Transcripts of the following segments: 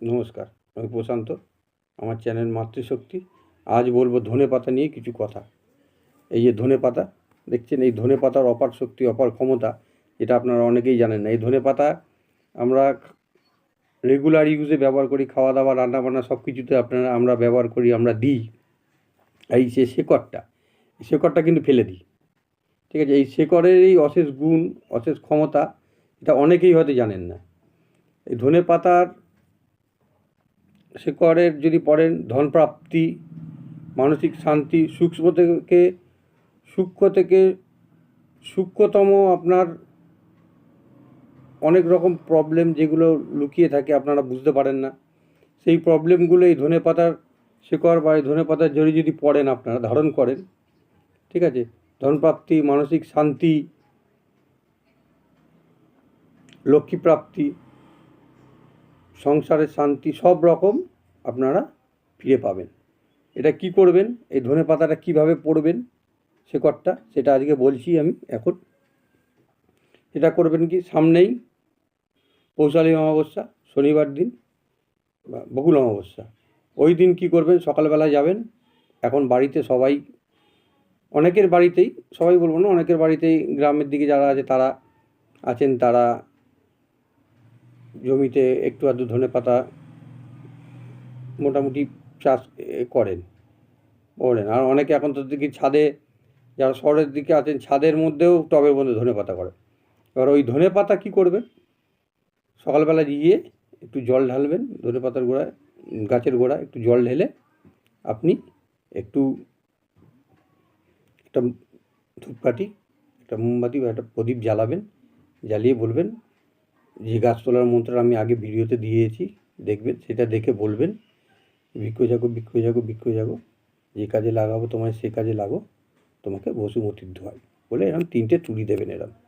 নমস্কার, আমি প্রশান্ত। আমার চ্যানেল মাতৃশক্তি। আজ বলবো ধনেপাতা নিয়ে কিছু কথা। এই যে ধনেপাতা দেখছেন, এই ধনেপাতার অপার শক্তি, অপার ক্ষমতা, এটা আপনারা অনেকেই জানেন না। এই ধনেপাতা আমরা রেগুলার ইউজে ব্যবহার করি, খাওয়া দাওয়া, রান্নাবান্না সব কিছুতে আমরা ব্যবহার করি, আমরা দিই। এই যে শেকড়টা কিন্তু ফেলে দিই। ঠিক আছে, এই শেকড়ের এই অশেষ গুণ, অশেষ ক্ষমতা, এটা অনেকেই হয়তো জানেন না। এই ধনেপাতার শেকড়ের যদি পড়েন, ধনপ্রাপ্তি, মানসিক শান্তি, সূক্ষ্ম থেকে সূক্ষ্মতম আপনার অনেক রকম প্রবলেম যেগুলো লুকিয়ে থাকে আপনারা বুঝতে পারেন না, সেই প্রবলেমগুলো এই ধনেপাতার শেকড় বা এই ধনেপাতার জড়ি যদি পড়েন, আপনারা ধারণ করেন, ঠিক আছে, ধনপ্রাপ্তি, মানসিক শান্তি, লক্ষ্মীপ্রাপ্তি, সংসারের শান্তি, সব রকম আপনারা ফিরে পাবেন। এটা কি করবেন, এই ধনেপাতাটা কিভাবে পড়বেন শেকড়টা, সেটা আজকে বলছি আমি এখন। এটা করবেন কি, সামনেই পৌষালী অমাবস্যা, শনিবার দিন বা বকুল অমাবস্যা, ওই দিন কি করবেন, সকালবেলায় যাবেন। এখন বাড়িতে সবাই, অনেকের বাড়িতেই, সবাই বলবো না, অনেকের বাড়িতেই, গ্রামের দিকে যারা আছে তারা আছেন, তারা জমিতে একটু আধটু ধনেপাতা মোটামুটি চাষ করেন। আর অনেকে এখন তো দেখি ছাদে, যারা শহরের দিকে আছেন, ছাদের মধ্যেও টবের মধ্যে ধনেপাতা করে। এবার ওই ধনেপাতা কী করবেন, সকালবেলা গিয়ে একটু জল ঢালবেন ধনেপাতার গোড়ায়, গাছের গোড়ায় একটু জল ঢেলে আপনি একটু একটা ধূপকাঠি, একটা মোমবাতি বা একটা প্রদীপ জ্বালাবেন। জ্বালিয়ে বলবেন, যে গাছ তোলার মন্ত্র আমি আগে ভিডিওতে দিয়েছি, দেখবেন, সেটা দেখে বলবেন, বৃক্ষ জাগো, বৃক্ষ জাগো, বৃক্ষ জাগো, যে কাজে লাগাবো তোমায় সে কাজে লাগো, তোমাকে বসুমতির দোহাই, বলে এরকম 3টে তুলি দেবেন এরকম।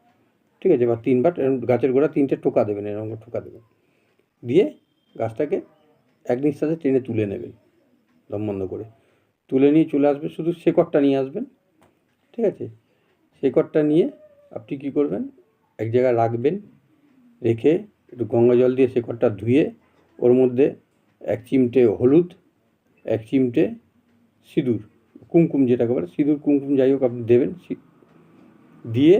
ঠিক আছে, বা 3বার গাছের গোড়া 3টে টোকা দেবেন, এরকম টোকা দেবেন, দিয়ে গাছটাকে এক নিঃশ্বাসে টেনে তুলে নেবেন, দম বন্ধ করে তুলে নিয়ে চলে আসবে, শুধু শেকড়টা নিয়ে আসবেন। ঠিক আছে, শেকড়টা নিয়ে আপনি কী করবেন, এক জায়গায় রাখবেন, রেখে একটু গঙ্গা জল দিয়ে শেকড়টা ধুয়ে ওর মধ্যে 1 চিমটে হলুদ, 1 চিমটে সিঁদুর, কুমকুম যেটাকে বলে, সিঁদুর কুমকুম যাই হোক আপনি দেবেন, দিয়ে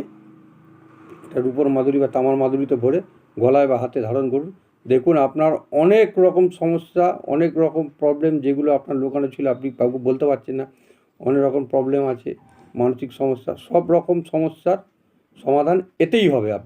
এটা রূপোর মাদুরি বা তামার মাদুরিতে ভরে গলায় বা হাতে ধারণ করুন। দেখুন আপনার অনেক রকম সমস্যা, অনেক রকম প্রবলেম যেগুলো আপনার লোকানো ছিল, আপনি কাউকে বলতে পারছেন না, অনেক রকম প্রবলেম আছে, মানসিক সমস্যা, সব রকম সমস্যার সমাধান এতেই হবে আপনার।